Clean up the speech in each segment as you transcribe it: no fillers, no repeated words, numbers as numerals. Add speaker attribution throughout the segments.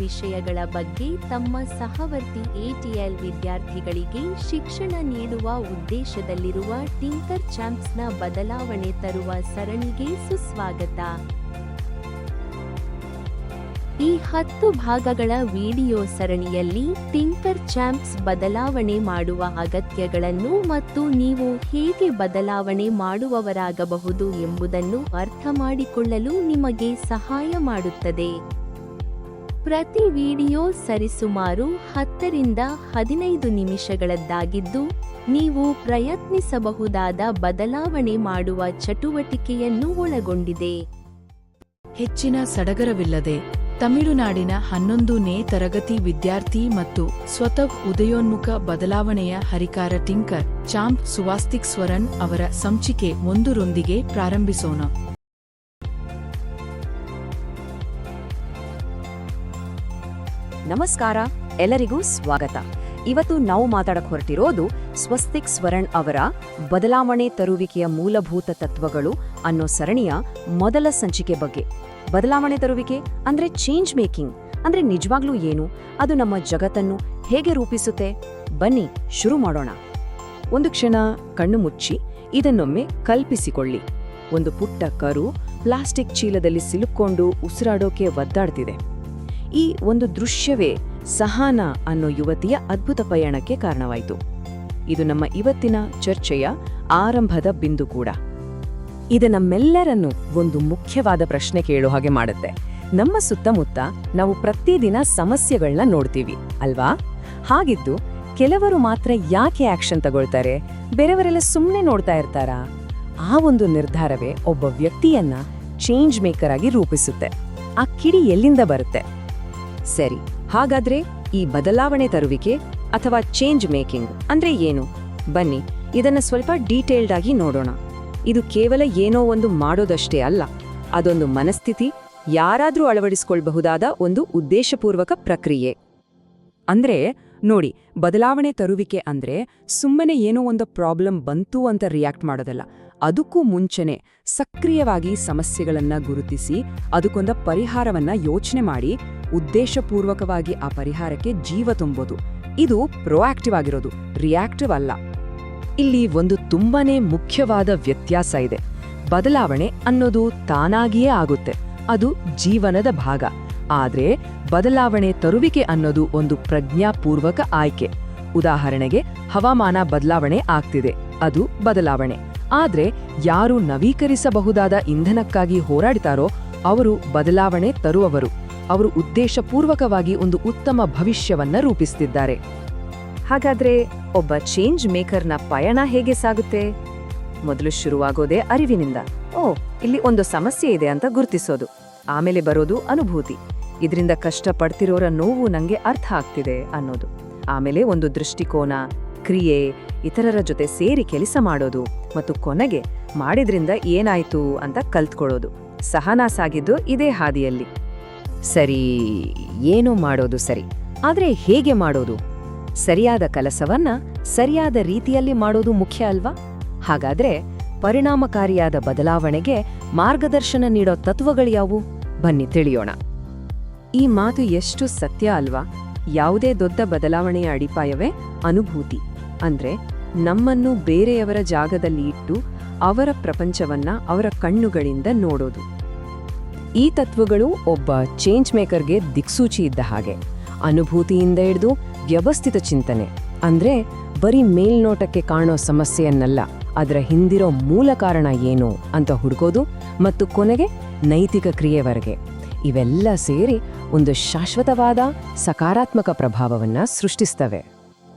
Speaker 1: ವಿಷಯಗಳ ಬಗ್ಗೆ ತಮ್ಮ ಸಹವರ್ತಿ ATL ವಿದ್ಯಾರ್ಥಿಗಳಿಗೆ ಶಿಕ್ಷಣ ನೀಡುವ ಉದ್ದೇಶದಲ್ಲಿರುವ ಟಿಂಕರ್ ಚಾಂಪ್ಸ್ನ ಬದಲಾವಣೆ ತರುವ ಸರಣಿಗೆ ಸುಸ್ವಾಗತ. ಈ 10 ಭಾಗಗಳ ವಿಡಿಯೋ ಸರಣಿಯಲ್ಲಿ ಟಿಂಕರ್ ಚಾಂಪ್ಸ್ ಬದಲಾವಣೆ ಮಾಡುವ ಅಗತ್ಯಗಳನ್ನು ಮತ್ತು ನೀವು ಹೇಗೆ ಬದಲಾವಣೆ ಮಾಡುವವರಾಗಬಹುದು ಎಂಬುದನ್ನು ಅರ್ಥಮಾಡಿಕೊಳ್ಳಲು ನಿಮಗೆ ಸಹಾಯ ಮಾಡುತ್ತದೆ. ಪ್ರತಿ ವಿಡಿಯೋ ಸರಿಸುಮಾರು 10 ರಿಂದ 15 ನಿಮಿಷಗಳದ್ದಾಗಿದ್ದು, ನೀವು ಪ್ರಯತ್ನಿಸಬಹುದಾದ ಬದಲಾವಣೆ ಮಾಡುವ ಚಟುವಟಿಕೆಯನ್ನು ಒಳಗೊಂಡಿದೆ.
Speaker 2: ಹೆಚ್ಚಿನ ಸಡಗರವಿಲ್ಲದೆ ತಮಿಳುನಾಡಿನ 11ನೇ ತರಗತಿ ವಿದ್ಯಾರ್ಥಿ ಮತ್ತು ಸ್ವತಃ ಉದಯೋನ್ಮುಖ ಬದಲಾವಣೆಯ ಹರಿಕಾರ ಟಿಂಕರ್ ಚಾಂಪ್ ಸ್ವಾಸ್ತಿಕ್ ಸ್ವರನ್ ಅವರ ಸಂಚಿಕೆ 1 ರೊಂದಿಗೆ ಪ್ರಾರಂಭಿಸೋಣ.
Speaker 3: ನಮಸ್ಕಾರ, ಎಲ್ಲರಿಗೂ ಸ್ವಾಗತ. ಇವತ್ತು ನಾವು ಮಾತಾಡಕ್ ಹೊರಟಿರೋದು ಸ್ವಸ್ತಿಕ್ ಸ್ವರಣ್ ಅವರ ಬದಲಾವಣೆ ತರುವಿಕೆಯ ಮೂಲಭೂತ ತತ್ವಗಳು ಅನ್ನೋ ಸರಣಿಯ ಮೊದಲ ಸಂಚಿಕೆ ಬಗ್ಗೆ. ಬದಲಾವಣೆ ತರುವಿಕೆ ಅಂದ್ರೆ ಚೇಂಜ್ ಮೇಕಿಂಗ್ ಅಂದ್ರೆ ನಿಜವಾಗ್ಲೂ ಏನು, ಅದು ನಮ್ಮ ಜಗತ್ತನ್ನು ಹೇಗೆ ರೂಪಿಸುತ್ತೆ? ಬನ್ನಿ ಶುರು ಮಾಡೋಣ. ಒಂದು ಕ್ಷಣ ಕಣ್ಣು ಮುಚ್ಚಿ ಇದನ್ನೊಮ್ಮೆ ಕಲ್ಪಿಸಿಕೊಳ್ಳಿ. ಒಂದು ಪುಟ್ಟ ಕರು ಪ್ಲಾಸ್ಟಿಕ್ ಚೀಲದಲ್ಲಿ ಸಿಲುಕೊಂಡು ಉಸಿರಾಡೋಕೆ ಒದ್ದಾಡ್ತಿದೆ. ಈ ಒಂದು ದೃಶ್ಯವೇ ಸಹಾನಾ ಅನ್ನೋ ಯುವತಿಯ ಅದ್ಭುತ ಪಯಣಕ್ಕೆ ಕಾರಣವಾಯಿತು. ಇದು ನಮ್ಮ ಇವತ್ತಿನ ಚರ್ಚೆಯ ಆರಂಭದ ಬಿಂದು ಕೂಡ. ಇದು ನಮ್ಮೆಲ್ಲರನ್ನು ಒಂದು ಮುಖ್ಯವಾದ ಪ್ರಶ್ನೆ ಕೇಳೋ ಹಾಗೆ ಮಾಡುತ್ತೆ. ನಮ್ಮ ಸುತ್ತಮುತ್ತ ನಾವು ಪ್ರತಿದಿನ ಸಮಸ್ಯೆಗಳನ್ನ ನೋಡ್ತೀವಿ ಅಲ್ವಾ? ಹಾಗಿದ್ದು ಕೆಲವರು ಮಾತ್ರ ಯಾಕೆ ಆಕ್ಷನ್ ತಗೊಳ್ತಾರೆ, ಬೇರೆಯವರೆಲ್ಲ ಸುಮ್ಮನೆ ನೋಡ್ತಾ ಇರ್ತಾರಾ? ಆ ಒಂದು ನಿರ್ಧಾರವೇ ಒಬ್ಬ ವ್ಯಕ್ತಿಯನ್ನ ಚೇಂಜ್ ಮೇಕರ್ ಆಗಿ ರೂಪಿಸುತ್ತೆ. ಆ ಕಿಡಿ ಎಲ್ಲಿಂದ ಬರುತ್ತೆ? ಸರಿ, ಹಾಗಾದ್ರೆ ಈ ಬದಲಾವಣೆ ತರುವಿಕೆ ಅಥವಾ ಚೇಂಜ್ ಮೇಕಿಂಗ್ ಅಂದ್ರೆ ಏನು? ಬನ್ನಿ ಇದನ್ನ ಸ್ವಲ್ಪ ಡೀಟೇಲ್ಡ್ ಆಗಿ ನೋಡೋಣ. ಇದು ಕೇವಲ ಏನೋ ಒಂದು ಮಾಡೋದಷ್ಟೇ ಅಲ್ಲ, ಅದೊಂದು ಮನಸ್ಥಿತಿ, ಯಾರಾದ್ರೂ ಅಳವಡಿಸಿಕೊಳ್ಳಬಹುದಾದ ಒಂದು ಉದ್ದೇಶಪೂರ್ವಕ ಪ್ರಕ್ರಿಯೆ. ಅಂದ್ರೆ ನೋಡಿ, ಬದಲಾವಣೆ ತರುವಿಕೆ ಅಂದ್ರೆ ಸುಮ್ಮನೆ ಏನೋ ಒಂದು ಪ್ರಾಬ್ಲಮ್ ಬಂತು ಅಂತ ರಿಯಾಕ್ಟ್ ಮಾಡೋದಲ್ಲ. ಅದಕ್ಕೂ ಮುಂಚೆನೆ ಸಕ್ರಿಯವಾಗಿ ಸಮಸ್ಯೆಗಳನ್ನ ಗುರುತಿಸಿ ಅದಕ್ಕೊಂದು ಪರಿಹಾರವನ್ನ ಯೋಚನೆ ಮಾಡಿ ಉದ್ದೇಶಪೂರ್ವಕವಾಗಿ ಆ ಪರಿಹಾರಕ್ಕೆ ಜೀವ ತುಂಬೋದು. ಇದು ಪ್ರೊಆಕ್ಟಿವ್ ಆಗಿರೋದು, ರಿಯಾಕ್ಟಿವ್ ಅಲ್ಲ. ಇಲ್ಲಿ ಒಂದು ತುಂಬಾನೇ ಮುಖ್ಯವಾದ ವ್ಯತ್ಯಾಸ ಇದೆ. ಬದಲಾವಣೆ ಅನ್ನೋದು ತಾನಾಗಿಯೇ ಆಗುತ್ತೆ, ಅದು ಜೀವನದ ಭಾಗ. ಆದ್ರೆ ಬದಲಾವಣೆ ತರುವಿಕೆ ಅನ್ನೋದು ಒಂದು ಪ್ರಜ್ಞಾಪೂರ್ವಕ ಆಯ್ಕೆ. ಉದಾಹರಣೆಗೆ, ಹವಾಮಾನ ಬದಲಾವಣೆ ಆಗ್ತಿದೆ, ಅದು ಬದಲಾವಣೆ. ಆದ್ರೆ ಯಾರು ನವೀಕರಿಸಬಹುದಾದ ಇಂಧನಕ್ಕಾಗಿ ಹೋರಾಡ್ತಾರೋ ಅವರು ಬದಲಾವಣೆ ತರುವವರು. ಅವರು ಉದ್ದೇಶಪೂರ್ವಕವಾಗಿ ಒಂದು ಉತ್ತಮ ಭವಿಷ್ಯವನ್ನ ರೂಪಿಸ್ತಿದ್ದಾರೆ. ಹಾಗಾದ್ರೆ ಒಬ್ಬ ಚೇಂಜ್ ಮೇಕರ್ನ ಪಯಣ ಹೇಗೆ ಸಾಗುತ್ತೆ? ಮೊದಲು ಶುರುವಾಗೋದೇ ಅರಿವಿನಿಂದ. ಇಲ್ಲಿ ಒಂದು ಸಮಸ್ಯೆ ಇದೆ ಅಂತ ಗುರುತಿಸೋದು. ಆಮೇಲೆ ಬರೋದು ಅನುಭೂತಿ, ಇದರಿಂದ ಕಷ್ಟಪಡ್ತಿರೋರ ನೋವು ನಂಗೆ ಅರ್ಥ ಆಗ್ತಿದೆ ಅನ್ನೋದು. ಆಮೇಲೆ ಒಂದು ದೃಷ್ಟಿಕೋನ, ಕ್ರಿಯೆ, ಇತರರ ಜೊತೆ ಸೇರಿ ಕೆಲಸ ಮಾಡೋದು, ಮತ್ತು ಕೊನೆಗೆ ಮಾಡಿದ್ರಿಂದ ಏನಾಯ್ತು ಅಂತ ಕಲ್ತ್ಕೊಳ್ಳೋದು. ಸಹನಾ ಸಾಗಿದ್ದು ಇದೇ ಹಾದಿಯಲ್ಲಿ. ಸರಿ, ಏನು ಮಾಡೋದು ಸರಿ, ಆದ್ರೆ ಹೇಗೆ ಮಾಡೋದು? ಸರಿಯಾದ ಕೆಲಸವನ್ನ ಸರಿಯಾದ ರೀತಿಯಲ್ಲಿ ಮಾಡೋದು ಮುಖ್ಯ ಅಲ್ವಾ? ಹಾಗಾದ್ರೆ ಪರಿಣಾಮಕಾರಿಯಾದ ಬದಲಾವಣೆಗೆ ಮಾರ್ಗದರ್ಶನ ನೀಡೋ ತತ್ವಗಳ್ಯಾವು? ಬನ್ನಿ ತಿಳಿಯೋಣ. ಈ ಮಾತು ಎಷ್ಟು ಸತ್ಯ ಅಲ್ವಾ? ಯಾವುದೇ ದೊಡ್ಡ ಬದಲಾವಣೆಯ ಅಡಿಪಾಯವೇ ಅನುಭೂತಿ. ಅಂದ್ರೆ ನಮ್ಮನ್ನು ಬೇರೆಯವರ ಜಾಗದಲ್ಲಿ ಇಟ್ಟು ಅವರ ಪ್ರಪಂಚವನ್ನ ಅವರ ಕಣ್ಣುಗಳಿಂದ ನೋಡೋದು. ಈ ತತ್ವಗಳು ಒಬ್ಬ ಚೇಂಜ್ ಮೇಕರ್ಗೆ ದಿಕ್ಸೂಚಿ ಇದ್ದ ಹಾಗೆ. ಅನುಭೂತಿಯಿಂದ ಹಿಡಿದು ವ್ಯವಸ್ಥಿತ ಚಿಂತನೆ, ಅಂದ್ರೆ ಬರೀ ಮೇಲ್ನೋಟಕ್ಕೆ ಕಾಣೋ ಸಮಸ್ಯೆಯನ್ನಲ್ಲ, ಅದರ ಹಿಂದಿರೋ ಮೂಲ ಕಾರಣ ಏನು ಅಂತ ಹುಡುಕೋದು, ಮತ್ತು ಕೊನೆಗೆ ನೈತಿಕ ಕ್ರಿಯೆವರೆಗೆ. ಇವೆಲ್ಲ ಸೇರಿ ಒಂದು ಶಾಶ್ವತವಾದ ಸಕಾರಾತ್ಮಕ ಪ್ರಭಾವವನ್ನ ಸೃಷ್ಟಿಸ್ತವೆ.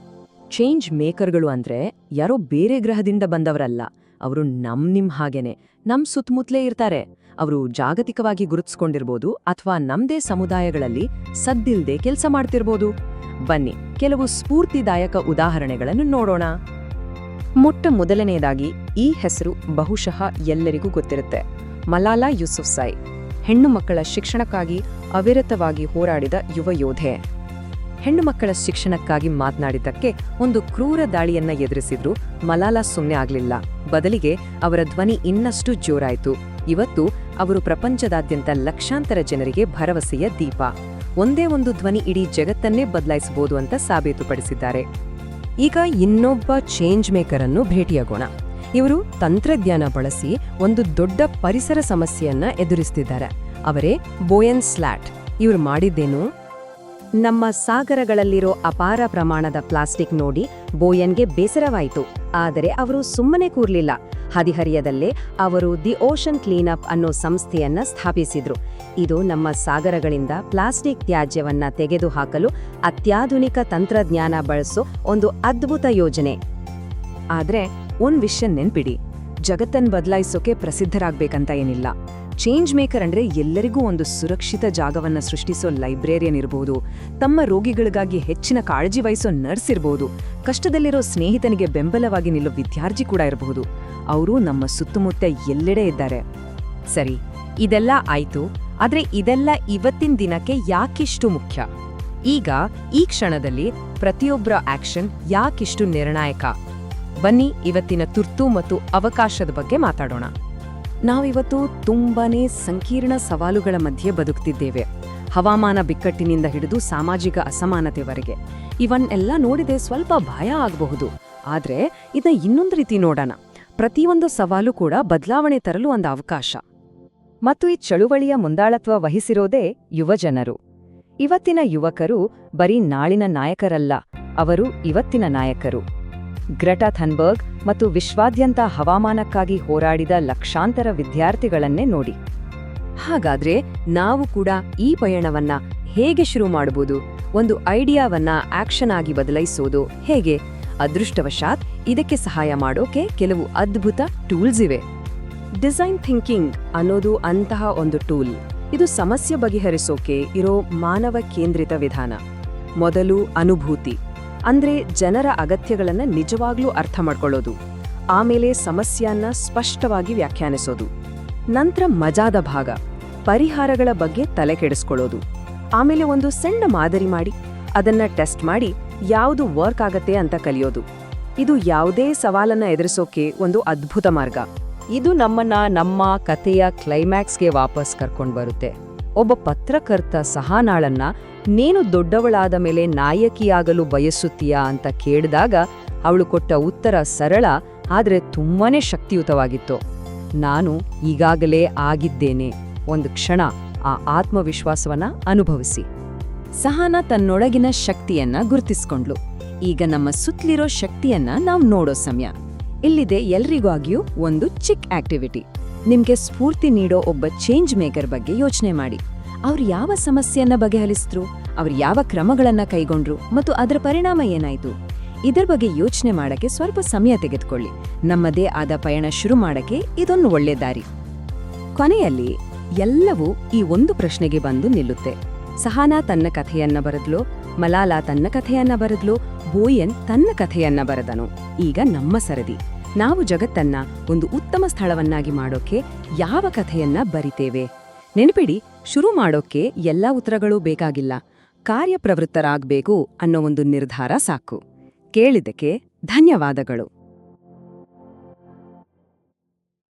Speaker 3: ಚೇಂಜ್ ಮೇಕರ್ಗಳು ಅಂದ್ರೆ ಯಾರೋ ಬೇರೆ ಗ್ರಹದಿಂದ ಬಂದವರಲ್ಲ. ಅವರು ನಿಮ್ ಹಾಗೇನೆ ನಮ್ ಸುತ್ತಮುತ್ತಲೇ ಇರ್ತಾರೆ. ಅವರು ಜಾಗತಿಕವಾಗಿ ಗುರುತಿಸ್ಕೊಂಡಿರ್ಬೋದು ಅಥವಾ ನಮ್ದೇ ಸಮುದಾಯಗಳಲ್ಲಿ ಸದ್ದಿಲ್ದೆ ಕೆಲಸ ಮಾಡ್ತಿರ್ಬೋದು. ಬನ್ನಿ ಕೆಲವು ಸ್ಫೂರ್ತಿದಾಯಕ ಉದಾಹರಣೆಗಳನ್ನು ನೋಡೋಣ. ಮೊಟ್ಟ ಮೊದಲನೆಯದಾಗಿ ಈ ಹೆಸರು ಬಹುಶಃ ಎಲ್ಲರಿಗೂ ಗೊತ್ತಿರುತ್ತೆ. ಮಲಾಲಾ ಯೂಸುಫ್ಜೈ, ಹೆಣ್ಣು ಮಕ್ಕಳ ಶಿಕ್ಷಣಕ್ಕಾಗಿ ಅವಿರತವಾಗಿ ಹೋರಾಡಿದ ಯುವ ಯೋಧೆ. ಹೆಣ್ಣು ಮಕ್ಕಳ ಶಿಕ್ಷಣಕ್ಕಾಗಿ ಮಾತನಾಡಿದ್ದಕ್ಕೆ ಒಂದು ಕ್ರೂರ ದಾಳಿಯನ್ನ ಎದುರಿಸಿದ್ರು ಮಲಾಲಾ ಸುಮ್ಮನೆ ಆಗ್ಲಿಲ್ಲ. ಬದಲಿಗೆ ಅವರ ಧ್ವನಿ ಇನ್ನಷ್ಟು ಜೋರಾಯಿತು. ಇವತ್ತು ಅವರು ಪ್ರಪಂಚದಾದ್ಯಂತ ಲಕ್ಷಾಂತರ ಜನರಿಗೆ ಭರವಸೆಯ ದೀಪ. ಒಂದೇ ಒಂದು ಧ್ವನಿ ಇಡೀ ಜಗತ್ತನ್ನೇ ಬದಲಾಯಿಸಬಹುದು ಅಂತ ಸಾಬೀತುಪಡಿಸಿದ್ದಾರೆ. ಈಗ ಇನ್ನೊಬ್ಬ ಚೇಂಜ್ ಮೇಕರ್ ಅನ್ನು ಭೇಟಿಯಾಗೋಣ. ಇವರು ತಂತ್ರಜ್ಞಾನ ಬಳಸಿ ಒಂದು ದೊಡ್ಡ ಪರಿಸರ ಸಮಸ್ಯೆಯನ್ನ ಎದುರಿಸ್ತಿದ್ದಾರೆ. ಅವರೇ ಬೋಯನ್ ಸ್ಲ್ಯಾಟ್. ಇವರು ಮಾಡಿದ್ದೇನು? ನಮ್ಮ ಸಾಗರಗಳಲ್ಲಿರೋ ಅಪಾರ ಪ್ರಮಾಣದ ಪ್ಲಾಸ್ಟಿಕ್ ನೋಡಿ ಬೋಯನ್ಗೆ ಬೇಸರವಾಯಿತು. ಆದರೆ ಅವರು ಸುಮ್ಮನೆ ಕೂರ್ಲಿಲ್ಲ. ಹದಿಹರಿಯದಲ್ಲೇ ಅವರು ದಿ ಓಷನ್ ಕ್ಲೀನಪ್ ಅನ್ನೋ ಸಂಸ್ಥೆಯನ್ನ ಸ್ಥಾಪಿಸಿದ್ರು. ಇದು ನಮ್ಮ ಸಾಗರಗಳಿಂದ ಪ್ಲಾಸ್ಟಿಕ್ ತ್ಯಾಜ್ಯವನ್ನ ತೆಗೆದುಹಾಕಲು ಅತ್ಯಾಧುನಿಕ ತಂತ್ರಜ್ಞಾನ ಬಳಸೋ ಒಂದು ಅದ್ಭುತ ಯೋಜನೆ. ಆದ್ರೆ ಒಂದ್ ವಿಷಯ ನೆನ್ಪಿಡಿ, ಜಗತ್ತನ್ನು ಬದಲಾಯಿಸೋಕೆ ಪ್ರಸಿದ್ಧರಾಗ್ಬೇಕಂತ ಏನಿಲ್ಲ. ಚೇಂಜ್ ಮೇಕರ್ ಅಂದ್ರೆ ಎಲ್ಲರಿಗೂ ಒಂದು ಸುರಕ್ಷಿತ ಜಾಗವನ್ನ ಸೃಷ್ಟಿಸೋ ಲೈಬ್ರೇರಿಯನ್ ಇರಬಹುದು, ತಮ್ಮ ರೋಗಿಗಳಿಗಾಗಿ ಹೆಚ್ಚಿನ ಕಾಳಜಿ ವಹಿಸೋ ನರ್ಸ್ ಇರಬಹುದು, ಕಷ್ಟದಲ್ಲಿರೋ ಸ್ನೇಹಿತನಿಗೆ ಬೆಂಬಲವಾಗಿ ನಿಲ್ಲೋ ವಿದ್ಯಾರ್ಥಿ ಕೂಡ ಇರಬಹುದು. ಅವರು ನಮ್ಮ ಸುತ್ತಮುತ್ತ ಎಲ್ಲೆಡೆ ಇದ್ದಾರೆ. ಸರಿ, ಇದೆಲ್ಲ ಆಯ್ತು. ಆದ್ರೆ ಇದೆಲ್ಲ ಇವತ್ತಿನ ದಿನಕ್ಕೆ ಯಾಕಿಷ್ಟು ಮುಖ್ಯ? ಈಗ ಈ ಕ್ಷಣದಲ್ಲಿ ಪ್ರತಿಯೊಬ್ಬರ ಆಕ್ಷನ್ ಯಾಕಿಷ್ಟು ನಿರ್ಣಾಯಕ? ಬನ್ನಿ ಇವತ್ತಿನ ತುರ್ತು ಮತ್ತು ಅವಕಾಶದ ಬಗ್ಗೆ ಮಾತಾಡೋಣ. ನಾವಿವತ್ತು ತುಂಬಾನೇ ಸಂಕೀರ್ಣ ಸವಾಲುಗಳ ಮಧ್ಯೆ ಬದುಕ್ತಿದ್ದೇವೆ. ಹವಾಮಾನ ಬಿಕ್ಕಟ್ಟಿನಿಂದ ಹಿಡಿದು ಸಾಮಾಜಿಕ ಅಸಮಾನತೆವರೆಗೆ ಇವನ್ನೆಲ್ಲ ನೋಡಿದೆ ಸ್ವಲ್ಪ ಭಯ ಆಗಬಹುದು. ಆದ್ರೆ ಇದನ್ನ ಇನ್ನೊಂದು ರೀತಿ ನೋಡೋಣ. ಪ್ರತಿಯೊಂದು ಸವಾಲು ಕೂಡ ಬದಲಾವಣೆ ತರಲು ಒಂದು ಅವಕಾಶ. ಮತ್ತು ಈ ಚಳುವಳಿಯ ಮುಂದಾಳತ್ವ ವಹಿಸಿರೋದೇ ಯುವಜನರು. ಇವತ್ತಿನ ಯುವಕರು ಬರೀ ನಾಳಿನ ನಾಯಕರಲ್ಲ, ಅವರು ಇವತ್ತಿನ ನಾಯಕರು. ಗ್ರೆಟಾ ಥನ್ಬರ್ಗ್ ಮತ್ತು ವಿಶ್ವಾದ್ಯಂತ ಹವಾಮಾನಕ್ಕಾಗಿ ಹೋರಾಡಿದ ಲಕ್ಷಾಂತರ ವಿದ್ಯಾರ್ಥಿಗಳನ್ನೇ ನೋಡಿ. ಹಾಗಾದ್ರೆ ನಾವು ಕೂಡ ಈ ಪಯಣವನ್ನ ಹೇಗೆ ಶುರು ಮಾಡಬಹುದು? ಒಂದು ಐಡಿಯಾವನ್ನ ಆಕ್ಷನ್ ಆಗಿ ಬದಲಾಯಿಸೋದು ಹೇಗೆ? ಅದೃಷ್ಟವಶಾತ್ ಇದಕ್ಕೆ ಸಹಾಯ ಮಾಡೋಕೆ ಕೆಲವು ಅದ್ಭುತ ಟೂಲ್ಸ್ ಇವೆ. ಡಿಸೈನ್ ಥಿಂಕಿಂಗ್ ಅನ್ನೋದು ಅಂತಹ ಒಂದು ಟೂಲ್. ಇದು ಸಮಸ್ಯೆ ಬಗೆಹರಿಸೋಕೆ ಇರೋ ಮಾನವ ಕೇಂದ್ರಿತ ವಿಧಾನ. ಮೊದಲು ಅನುಭೂತಿ, ಅಂದ್ರೆ ಜನರ ಅಗತ್ಯಗಳನ್ನ ನಿಜವಾಗ್ಲೂ ಅರ್ಥ ಮಾಡ್ಕೊಳ್ಳೋದು. ಆಮೇಲೆ ಸಮಸ್ಯೆಯನ್ನ ಸ್ಪಷ್ಟವಾಗಿ ವ್ಯಾಖ್ಯಾನಿಸೋದು. ನಂತರ ಮಜಾದ ಭಾಗ, ಪರಿಹಾರಗಳ ಬಗ್ಗೆ ತಲೆ ಕೆಡಿಸ್ಕೊಳ್ಳೋದು. ಆಮೇಲೆ ಒಂದು ಸಣ್ಣ ಮಾದರಿ ಮಾಡಿ ಅದನ್ನ ಟೆಸ್ಟ್ ಮಾಡಿ ಯಾವುದು ವರ್ಕ್ ಆಗತ್ತೆ ಅಂತ ಕಲಿಯೋದು. ಇದು ಯಾವುದೇ ಸವಾಲನ್ನ ಎದುರಿಸೋಕೆ ಒಂದು ಅದ್ಭುತ ಮಾರ್ಗ. ಇದು ನಮ್ಮನ್ನ ನಮ್ಮ ಕಥೆಯ ಕ್ಲೈಮ್ಯಾಕ್ಸ್ಗೆ ವಾಪಸ್ ಕರ್ಕೊಂಡು ಬರುತ್ತೆ. ಒಬ್ಬ ಪತ್ರಕರ್ತ ಸಹಾನಾಳನ್ನ ನೀನು ದೊಡ್ಡವಳಾದ ಮೇಲೆ ನಾಯಕಿಯಾಗಲು ಬಯಸುತ್ತೀಯಾ ಅಂತ ಕೇಳಿದಾಗ ಅವಳು ಕೊಟ್ಟ ಉತ್ತರ ಸರಳ ಆದ್ರೆ ತುಂಬಾನೇ ಶಕ್ತಿಯುತವಾಗಿತ್ತು. ನಾನು ಈಗಾಗಲೇ ಆಗಿದ್ದೇನೆ. ಒಂದು ಕ್ಷಣ ಆ ಆತ್ಮವಿಶ್ವಾಸವನ್ನ ಅನುಭವಿಸಿ. ಸಹಾನ ತನ್ನೊಳಗಿನ ಶಕ್ತಿಯನ್ನ ಗುರುತಿಸ್ಕೊಂಡ್ಲು. ಈಗ ನಮ್ಮ ಸುತ್ತಲಿರೋ ಶಕ್ತಿಯನ್ನ ನಾವು ನೋಡೋ ಸಮಯ. ಇಲ್ಲಿದೆ ಎಲ್ರಿಗಾಗಿಯೂ ಒಂದು ಚಿಕ್ಕ ಆಕ್ಟಿವಿಟಿ. ನಿಮ್ಗೆ ಸ್ಫೂರ್ತಿ ನೀಡೋ ಒಬ್ಬ ಚೇಂಜ್ ಮೇಕರ್ ಬಗ್ಗೆ ಯೋಚನೆ ಮಾಡಿ. ಅವ್ರು ಯಾವ ಸಮಸ್ಯೆಯನ್ನ ಬಗೆಹರಿಸಿದ್ರು, ಅವ್ರು ಯಾವ ಕ್ರಮಗಳನ್ನ ಕೈಗೊಂಡ್ರು ಮತ್ತು ಅದರ ಪರಿಣಾಮ ಏನಾಯ್ತು? ಇದರ ಬಗ್ಗೆ ಯೋಚನೆ ಮಾಡಕ್ಕೆ ಸ್ವಲ್ಪ ಸಮಯ ತೆಗೆದುಕೊಳ್ಳಿ. ನಮ್ಮದೇ ಆದ ಪಯಣ ಶುರು ಮಾಡಕ್ಕೆ ಇದೊಂದು ಒಳ್ಳೆ ದಾರಿ. ಕೊನೆಯಲ್ಲಿ ಎಲ್ಲವೂ ಈ ಒಂದು ಪ್ರಶ್ನೆಗೆ ಬಂದು ನಿಲ್ಲುತ್ತೆ. ಸಹಾನಾ ತನ್ನ ಕಥೆಯನ್ನ ಬರೆದ್ಲೋ, ಮಲಾಲಾ ತನ್ನ ಕಥೆಯನ್ನ ಬರೆದ್ಲೋ, ಬೋಯನ್ ತನ್ನ ಕಥೆಯನ್ನ ಬರೆದನು. ಈಗ ನಮ್ಮ ಸರದಿ. ನಾವು ಜಗತ್ತನ್ನ ಒಂದು ಉತ್ತಮ ಸ್ಥಳವನ್ನಾಗಿ ಮಾಡೋಕೆ ಯಾವ ಕಥೆಯನ್ನ ಬರಿತೇವೆ? ನೆನಪಿಡಿ, ಶುರು ಮಾಡೋಕೆ ಎಲ್ಲಾ ಉತ್ತರಗಳೂ ಬೇಕಾಗಿಲ್ಲ. ಕಾರ್ಯಪ್ರವೃತ್ತರಾಗಬೇಕು ಅನ್ನೋ ಒಂದು ನಿರ್ಧಾರ ಸಾಕು. ಕೇಳಿದ್ದಕ್ಕೆ ಧನ್ಯವಾದಗಳು.